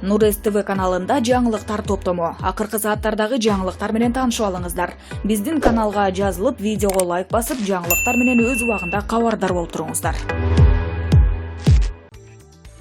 Нур СТВ каналында жаңылыктар топтому. Акыркы сааттардагы жаңылыктар менен таанышып алыңыздар. Биздин каналга жазылып, видеого лайк басып, жаңылыктар менен өз убагында кабардар болуп туруңуздар.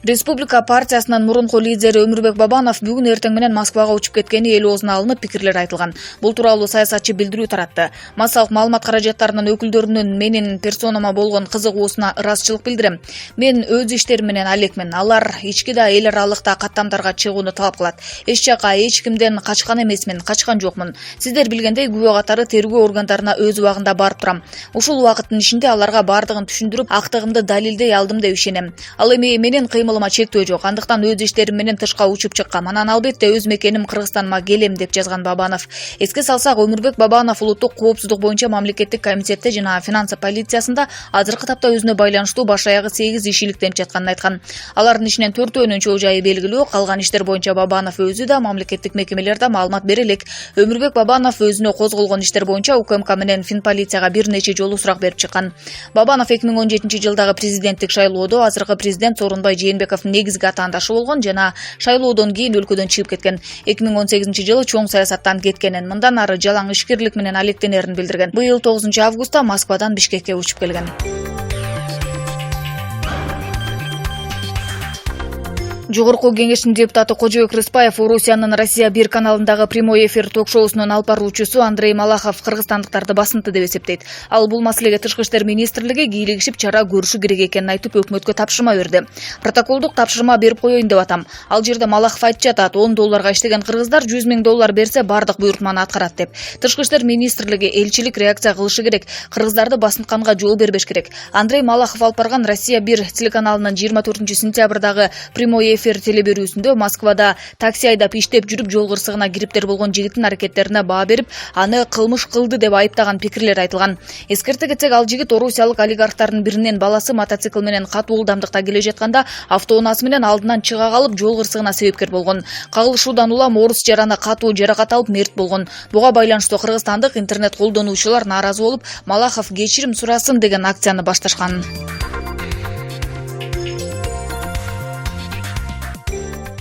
Республика партиясынын мурунку лидери Өмүрбек Бабанов бүгүн эртең менен Москвага учуп кеткени эл оозуна алынып пикирлер айтылган. Бул тууралуу саясатчы билдирүү таратты. Массалык маалымат каражаттарынын өкүлдөрүнүн менин персонама болгон кызыгуусуна ырасчылык билдирем. Мен өз иштерим менен алекмин. Алар ички да эл аралыкта каттамдарга чыгууну талап кылат. Эч жака эч кимден качкан эмесмин, качкан жокмун. Сиздер билгендей күбө катары тергөө органдарына өз убагында барып турам. Ушул убакыттын ичинде аларга бардыгын түшүндүрүп, актыгымды далилдей алдым деп ишенем. Ал эми менин кыймылыма чектөө жок. Андыктан өз иштерим менен тышка учуп чыккам. Анан албетте өз мекеним Кыргызстаныма келем деп жазган Бабанов. Эске салсак, Өмүрбек Бабанов улуттук коопсуздук боюнча мамлекеттик комитетте жана финансы полициясында азыркы тапта өзүнө байланыштуу баш аягы 8 иш иликтенип жатканын айткан. Алардын ичинен 4-өөнүн чоо жайы белгилүү. Калган иштер боюнча Бабанов өзү да мамлекеттик мекемелерде маалымат бере элек. Өмүрбек Бабанов өзүнө козголгон иштер боюнча УКМК менен Финполицияга бир нече жолу сурак берип чыккан. Бабанов 2017-жылдагы президенттик шайлоодо азыркы президент Сооронбай Жээнбековдун негизги атаандашы болгон жана шайлоодон кийин өлкөдөн чыгып кеткен. 2018-жылы чоң саясаттан кеткенин, мындан ары жалаң ишкерлик менен алектенерин билдирген. Быйыл 9-августта Москвадан Бишкекке учуп келген. Жогорку кеңештин депутаты Кожобек Рыспаев Орусиянын Россия 1 каналындагы прямой эфир ток-шоусунун алып баруучусу Андрей Малахов кыргызстандыктарды басынты деп эсептейт. Ал бул маселеге Тышкы иштер министрлиги кийлигишип чара көрүшү керек экенин айтып, өкмөткө тапшырма берди. Протоколдук тапшырма берип коеюн деп атам. Ал жерде Малахов айтып жатат, $10 иштеген кыргыздар $100 000 берсе бардык буйрутманы аткарат деп. Тышкы иштер министрлиги элчилик реакция кылышы керек. Кыргыздарды басынтканга жол бербеш керек. Андрей Малахов алып барган Россия 1 телеканалынын 24-сентябрдагы прямой эфир телеберүүсүндө Москвада такси айдап иштеп жүрүп жол кырсыгына кириптер болгон жигиттин аракеттерине баа берип, аны кылмыш кылды деп айыптаган пикирлер айтылган. Эскерте кетсек, ал жигит орусиялык олигархтардын биринин баласы мотоцикл менен катуу ылдамдыкта келе жатканда автоунаасы менен алдынан чыга калып жол кырсыгына себепкер болгон. Кагылышуудан улам орус жараны катуу жаракат алып мерт болгон. Буга байланыштуу кыргызстандык интернет колдонуучулар нааразы болуп, Малахов кечирим сурасын деген акцияны башташкан.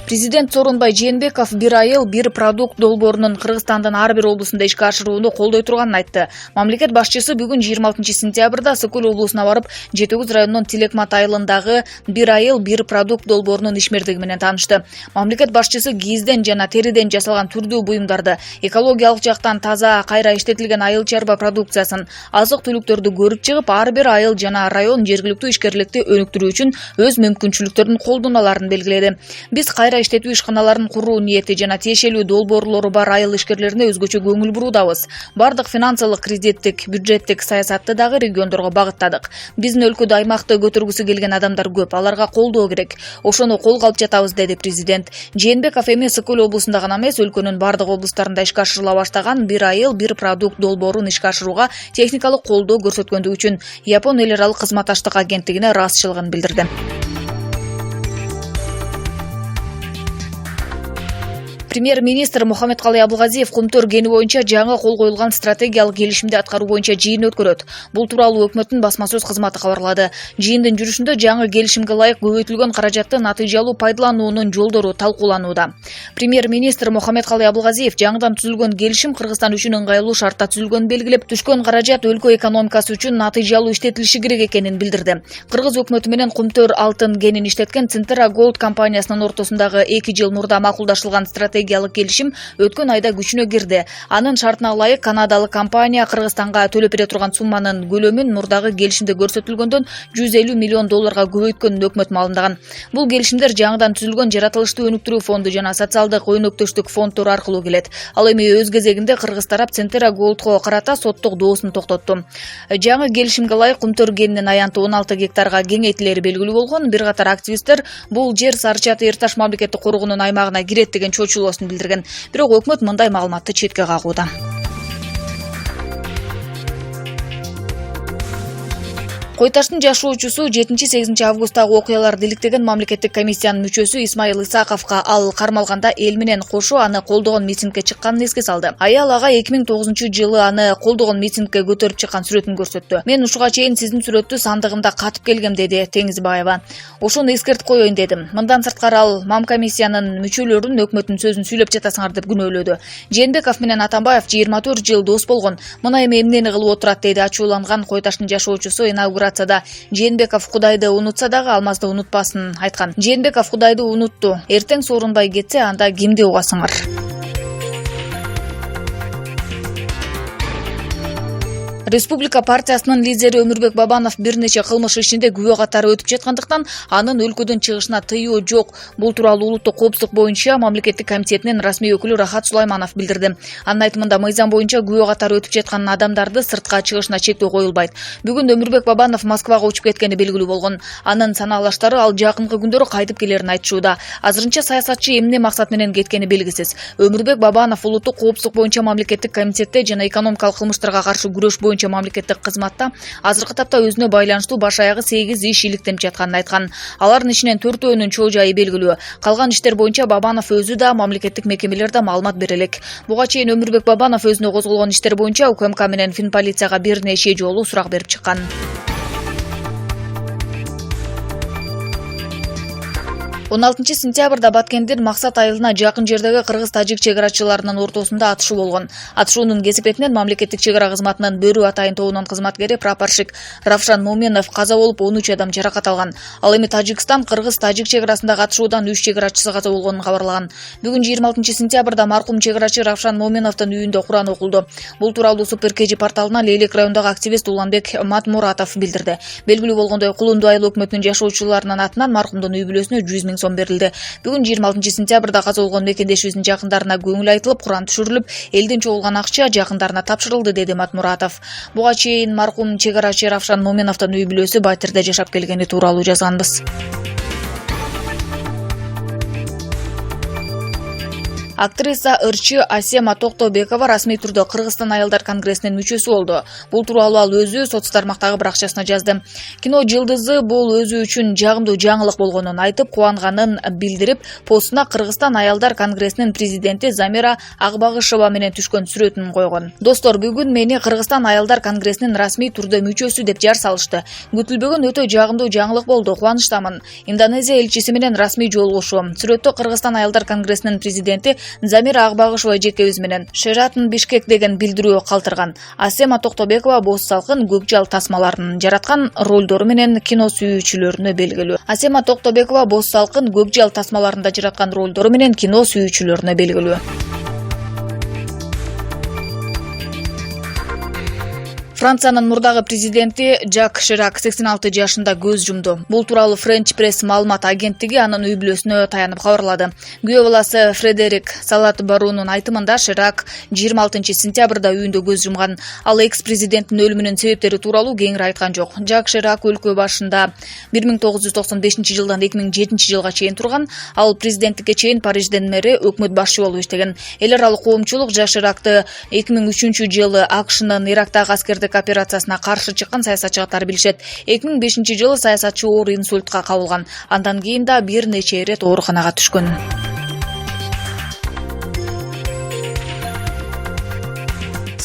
Президент Сооронбай Жээнбеков бир айыл, бир продукт долбоорунун Кыргызстандын ар бир облусунда ишке ашырууну колдой турганын айтты. Мамлекет башчысы бүгүн 26-сентябрда Сокул облусуна барып, Жетөгүз районунун Тилекмат айылындагы бир айыл, бир продукт долбоорунун ишмердиги менен таанышты. Мамлекет башчысы кийизден жана териден жасалган түрдүү буюмдарды, экологиялык жактан таза, кайра иштетилген айыл чарба продукциясын, азык-түлүктөрдү көрүп чыгып, ар бир айыл жана район жергиликтүү ишкерликти өнүктүрүү үчүн өз мүмкүнчүлүктөрүн колдонуларын белгиледи. Биз кайра иштетүү ишканаларын куруу ниети жана тиешелүү долбоорлору бар айыл ишкерлерине өзгөчө көңүл буруудабыз. Бардык финансылык, кредиттик, бюджеттик саясатты дагы региондорго багыттадык. Биздин өлкөдө аймакты көтөргүсү келген адамдар көп, аларга колдоо керек. Ошону колго алып жатабыз, деди президент. Жээнбеков эми Сокул облусунда гана эмес, өлкөнүн бардык облустарында ишке ашырыла баштаган бир айыл, бир продукт долбоорун ишке ашырууга техникалык колдоо көрсөткөндүгү үчүн Япон эл аралык кызматташтык агенттигине ыраазычылыгын билдирди. Премьер-министр Мухаммедкалый Абылгазиев Кумтөр кени боюнча жаңы кол коюлган стратегиялык келишимди аткаруу боюнча жыйын өткөрөт. Бул тууралуу өкмөттүн басма сөз кызматы кабарлады. Жыйындын жүрүшүндө жаңы келишимге ылайык көбөйтүлгөн каражатты натыйжалуу пайдалануунун жолдору талкууланууда. Премьер-министр Мухаммедкалый Абылгазиев жаңыдан түзүлгөн келишим Кыргызстан үчүн ыңгайлуу шартта түзүлгөнүн белгилеп, түшкөн каражат өлкө экономикасы үчүн натыйжалуу иштетилиши керек экенин билдирди. Кыргыз өкмөтү менен Кумтөр алтын кенин иштеткен Центера Gold компаниясынын ортосундагы 2 жыл мурда макулдашылган стратегиялык келишим өткөн айда күчүнө кирди. Анын шартына ылайык канадалык компания Кыргызстанга төлөп бере турган сумманын көлөмүн мурдагы келишимде көрсөтүлгөндөн $150 миллион көбөйткөнүн өкмөт маалымдаган. Бул келишимдер жаңыдан түзүлгөн жаратылыштуу өнүктүрүү фонду жана социалдык өнөктөштүк фонддор аркылуу келет. Ал эми өз кезегинде Кыргыз тарап Центера Gold'го карата соттук доосун токтотту. Жаңы келишимге ылайык Кумтөр кенинин аянты 16 гектарга кеңейтилери белгилүү болгон. Бир катар активисттер бул жер Сарычаты Эрташ мамлекеттик коргоонун аймагына кирет деген чочулоосын билдирген. Бирок өкмөт мындай маалыматты четке кагууда. Кой таштын жашоочусу 7-8 августтагы окуяларды иликтеген мамлекеттик комиссиянын мүчөсү Исмаил Исаковго ал кармалганда эл менен кошо аны колдогон митингге чыкканын эске салды. Аял ага 2009-жылы аны колдогон митингге көтөрүп чыккан сүрөтүн көрсөттү. Мен ушуга чейин сиздин сүрөттү сандыгымда катып келгем, деди Теңизбаева. Ошону эскертип коеюн дедим. Мындан сырткары ал мам комиссиянын мүчөлөрүн өкмөттүн сөзүн сүйлөп жатасыңар деп күнөөлөдү. Жээнбеков менен Атамбаев 24 жыл дос болгон. Мына эми эмнени кылып отурат, деди ачууланган Кой таштын жашоочусу. Инаугурацияда Жээнбеков Кудайды унутса дагы Алмазды унутпасын айткан. Жээнбеков Кудайды унутту. Эртең соорунбай кетсе, анда кимди угасыңар? Республика партиясынын лидери Өмүрбек Бабанов бир нече кылмыш ишинде күбө катары өтүп жаткандыктан анын өлкөдөн чыгышына тыюу жок. Бул тууралуу улуттук коопсуздук боюнча мамлекеттик комитетинин расмий өкүлү Рахат Сулайманов билдирди. Анын айтымында мыйзам боюнча күбө катары өтүп жаткан адамдарды сыртка чыгышына чектөө коюлбайт. Бүгүн Өмүрбек Бабанов Москвага учуп кеткени белгилүү болгон. Анын санаалаштары ал жакынкы күндөрү кайтып келерин айтышууда. Азырынча саясатчы эмне максат менен кеткени белгисиз. Өмүрбек Бабанов улуттук коопсуздук боюнча мамлекеттик комитетте жана экономикалык кылмыштарга каршы күрөш боюнча мамлекеттик кызматта азыркы тапта өзүнө байланыштуу баш аягы 8 иш иликтенип жатканын айткан. Алардын ичинен 4-өөнүн чоо жайы белгилүү. Калган иштер боюнча Бабанов өзү да мамлекеттик мекемелерде маалымат бере элек. Буга чейин Өмүрбек Бабанов өзүнө козголгон иштер боюнча УКМК менен Финполицияга бир нече жолу сурак берип чыккан. 16 сентябрда Баткендин Максат айылына жакын жердеги кыргыз-тажик чек арачыларынын ортосунда атышуу болгон. Атышуунун кесипетинен мамлекеттик чек ара кызматынын Бөрү атайын тобунун кызматкери прапорщик Равшан Моменов каза болуп, 13 адам жаракат алган. Ал эми Тажикстан кыргыз-тажик чек арасындагы атышуудан 3 чек арачысы каза болгонун кабарлаган. Бүгүн 26 сентябрда маркум чек арачы Равшан Моменовдун үйүндө Куран окулду. Бул тууралуу Супер КЖ порталына Лейлек районундагы активист Уланбек Матмуратов билдирди. Белгилүү болгондой, Кулунду айыл өкмөтүнүн жашоочуларынын атынан маркумдун үй бүлөсүнө 100 000 сом берилди. Бүгүн 26 сентябрда каза болгон мекендешибиздин жакындарына көңүл айтылып, Куран түшүрүлүп, элден чогулган акча жакындарына тапшырылды, деди Матмуратов. Буга чейин маркум чек арачы Равшан Моменовдун үй бүлөсү Батирде жашап келгени тууралуу жазганбыз. Актриса ырчы Асема Токтобекова расмий түрдө Кыргызстан аялдар конгрессинин мүчөсү болду. Бул тууралуу ал өзү соц тармактагы бир акчасына жазды. Кино жылдызы бул өзү үчүн жагымдуу жаңылык болгонун айтып, кубанганын билдирип, постуна Кыргызстан аялдар конгрессинин президенти Замира Акбагышева менен түшкөн сүрөтүн койгон. Достор, бүгүн мени Кыргызстан аялдар конгрессинин расмий түрдө мүчөсү деп жар салышты. Күтүлбөгөн өтө жагымдуу жаңылык болду. Кубанычтамын. Индонезия элчиси менен расмий жолугушуу. Сүрөттө Кыргызстан аялдар конгрессинин президенти Замира Акбагышева жекебиз менен Шератон Бишкек деген билдирүү калтырган. Асема Токтобекова боз салкын көкжал тасмаларын жараткан, ролдору менен кино сүйүүчүлөрүнө белгилүү. Асема Токтобекова боз салкын көкжал тасмаларында жараткан, ролдору менен кино сүйүүчүлөрүнө белгилүү. Франциянын мурдагы президенти Жак Ширак 86 жашында көз жумду. Бул тууралуу Френч пресс маалымат агенттиги анын үй бүлөсүнө таянып кабарлады. Күйөө баласы Фредерик Салат Барунун айтымында Ширак 26 сентябрда үйүндө көз жумган. Ал экс-президенттин өлүмүнүн себептери тууралуу кеңири айткан жок. Жак Ширак өлкө башында 1995 жылдан 2007 жылга чейин турган. Ал президенттикке чейин Парижден мэри, өкмөт башчы болуп иштеген. Эл аралык коомчулук Жак Ширакты 2003 жылы АКШнын Ирактагы аскердик операциясына каршы чыккан саясатчыга билишет. 2005 жылы саясатчы оор инсультка кабылган. Андан кийин да бир нече ирет ооруканага түшкөн.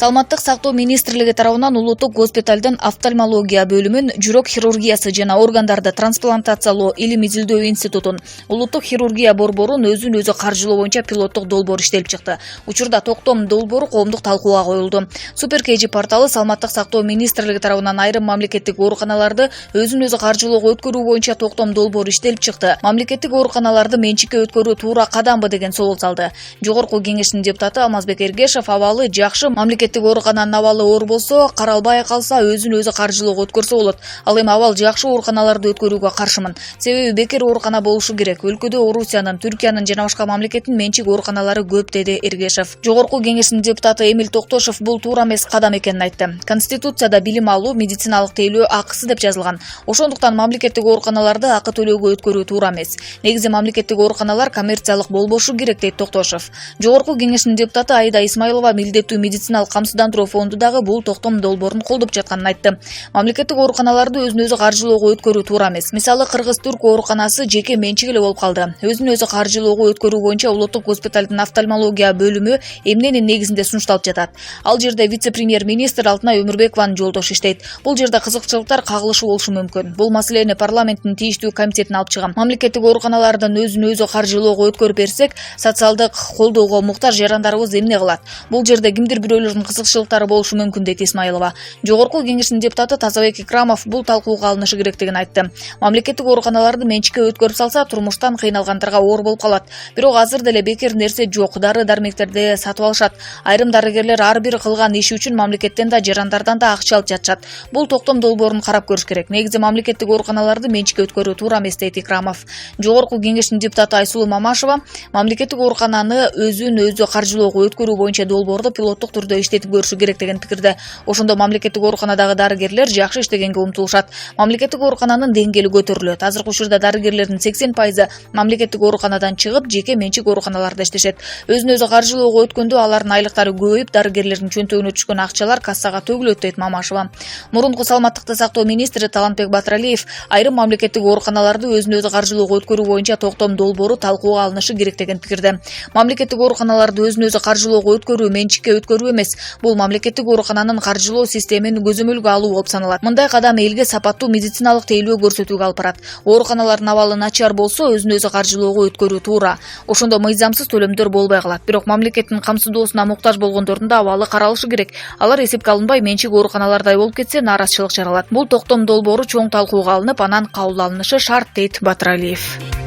Саламаттык сактоо министрлиги тарабынан улуттук госпиталдын офтальмология бөлүмүн, жүрөк хирургиясы жана органдарды трансплантациялоо илим изилдөө институтун, улуттук хирургия борборун өзүн өзү каржылоо боюнча пилоттук долбоор иштелип чыкты. Учурда токтом долбоору коомдук талкууга коюлду. Супер КЖ порталы саламаттык сактоо министрлиги тарабынан айрым мамлекеттик ооруканаларды өзүн өзү каржылоого өткөрүү боюнча токтом долбоор иштелип чыкты. Мамлекеттик ооруканаларды менчикке өткөрүү туура кадамбы деген соол салды. Жогорку кеңештин депутаты Алмазбек Эргешев абалы жакшы, мамлекеттик оорукананын абалы оор болсо, каралбай калса өзүн өзү каржылоого өткөрсө болот. Ал эми абал жакшы ооруканаларды өткөрүүгө каршымын. Себеби бекер оорукана болушу керек. Өлкөдө Орусиянын, Түркиянын жана башка мамлекеттин менчик ооруканалары көп, деди Эргешев. Жогорку кеңештин депутаты Эмил Токтошев бул туура эмес кадам экенин айтты. Конституцияда билим алуу, медициналык тейлөө акысы деп жазылган. Ошондуктан мамлекеттик ооруканаларды акы төлөөгө өткөрүү туура эмес. Негизи мамлекеттик ооруканалар коммерциялык болбошу керек, дейт Токтошев. Жогорку кеңештин депутаты Айда Исмаилова милдеттүү медициналык камсыздандыруу фонду дагы бул токтом долбоорун колдоп жатканын айтты. Мамлекеттик ооруканаларды өзүн өзү каржылоого өткөрүү туура эмес. Мисалы, Кыргыз-Түрк ооруканасы жеке менчик эле болуп калды. Өзүн өзү каржылоого өткөрүү боюнча улуттук госпиталдын офтальмология бөлүмү эмненин негизинде сунушталып жатат. Ал жерде вице-премьер-министр Алтынай Өмүрбекованын жолдошу иштейт. Бул жерде кызыкчылыктар кагылышы болушу мүмкүн. Бул маселени парламенттин тийиштүү комитетине алып чыгам. Мамлекеттик ооруканалардын өзүн өзү каржылоого өткөрүп берсек, социалдык колдоого муктаж жарандарыбыз эмне кылат? Бул жерде кимдир бирөөлөрдүн кызыкчылыктары болушу мүмкүн, дейт Исмаилова. Жогорку кеңештин депутаты Тазабек Икрамов бул талкууга алынышы керектигин айтты. Мамлекеттик ооруканаларды менчикке өткөрүп салса, турмуштан кыйналгандарга оор болуп калат. Бирок азыр деле бекер нерсе жок. Дары-дармектерди сатып алышат. Айрым дарыгерлер ар бир кылган иши үчүн мамлекеттен да, жарандардан да акча алып жатышат. Бул токтом долбоорун карап көрүш керек. Негизи мамлекеттик ооруканаларды менчикке өткөрүү туура эмес, дейт Икрамов. Жогорку кеңештин депутаты Айсулуу Мамашева мамлекеттик оорукананы өзүн өзү каржылоого өткөрүү боюнча долбоорду пилоттук түрдө иштетип көрүшү керек деген пикирде. Ошондо мамлекеттик ооруканадагы дарыгерлер жакшы иштегенге умтулушат. Мамлекеттик оорукананын деңгээли көтөрүлөт. Азыркы учурда дарыгерлердин 80% мамлекеттик ооруканадан чыгып, жеке менчик ооруканаларда иштешет. Өзүн өзү каржылоого өткөндө алардын айлыктары көбөйүп, дарыгерлердин чөнтөгүнө түшкөн акчалар кассага төгүлөт, дейт Мамашева. Мурунку саламаттыкты сактоо министри Талантбек Батыралиев айрым мамлекеттик ооруканаларды өзүн өзү каржылоого өткөрүү боюнча токтом долбоору талкууга алынышы керек деген пикирде. Мамлекеттик ооруканаларды өзүн өзү каржылоого өткөрүү менчикке өткөрүү эмес, бул мамлекеттик оорукананын каржылоо системин көзөмөлгө алуу болуп саналат. Мындай кадам элге сапаттуу медициналык тейлөө көрсөтүүгө алып барат. Ооруканалардын абалы начар болсо, өзүн өзү каржылоого өткөрүү туура. Ошондо мыйзамсыз төлөмдөр болбой калат. Бирок мамлекеттин камсыздоосуна муктаж болгондордун да абалы каралышы керек. Алар эсепке алынбай менчик ооруканалардай болуп кетсе, нааразычылык жаралат. Бул токтом долбоору чоң талкууга алынып, анан кабыл алынышы шарт, дейт Батыралиев.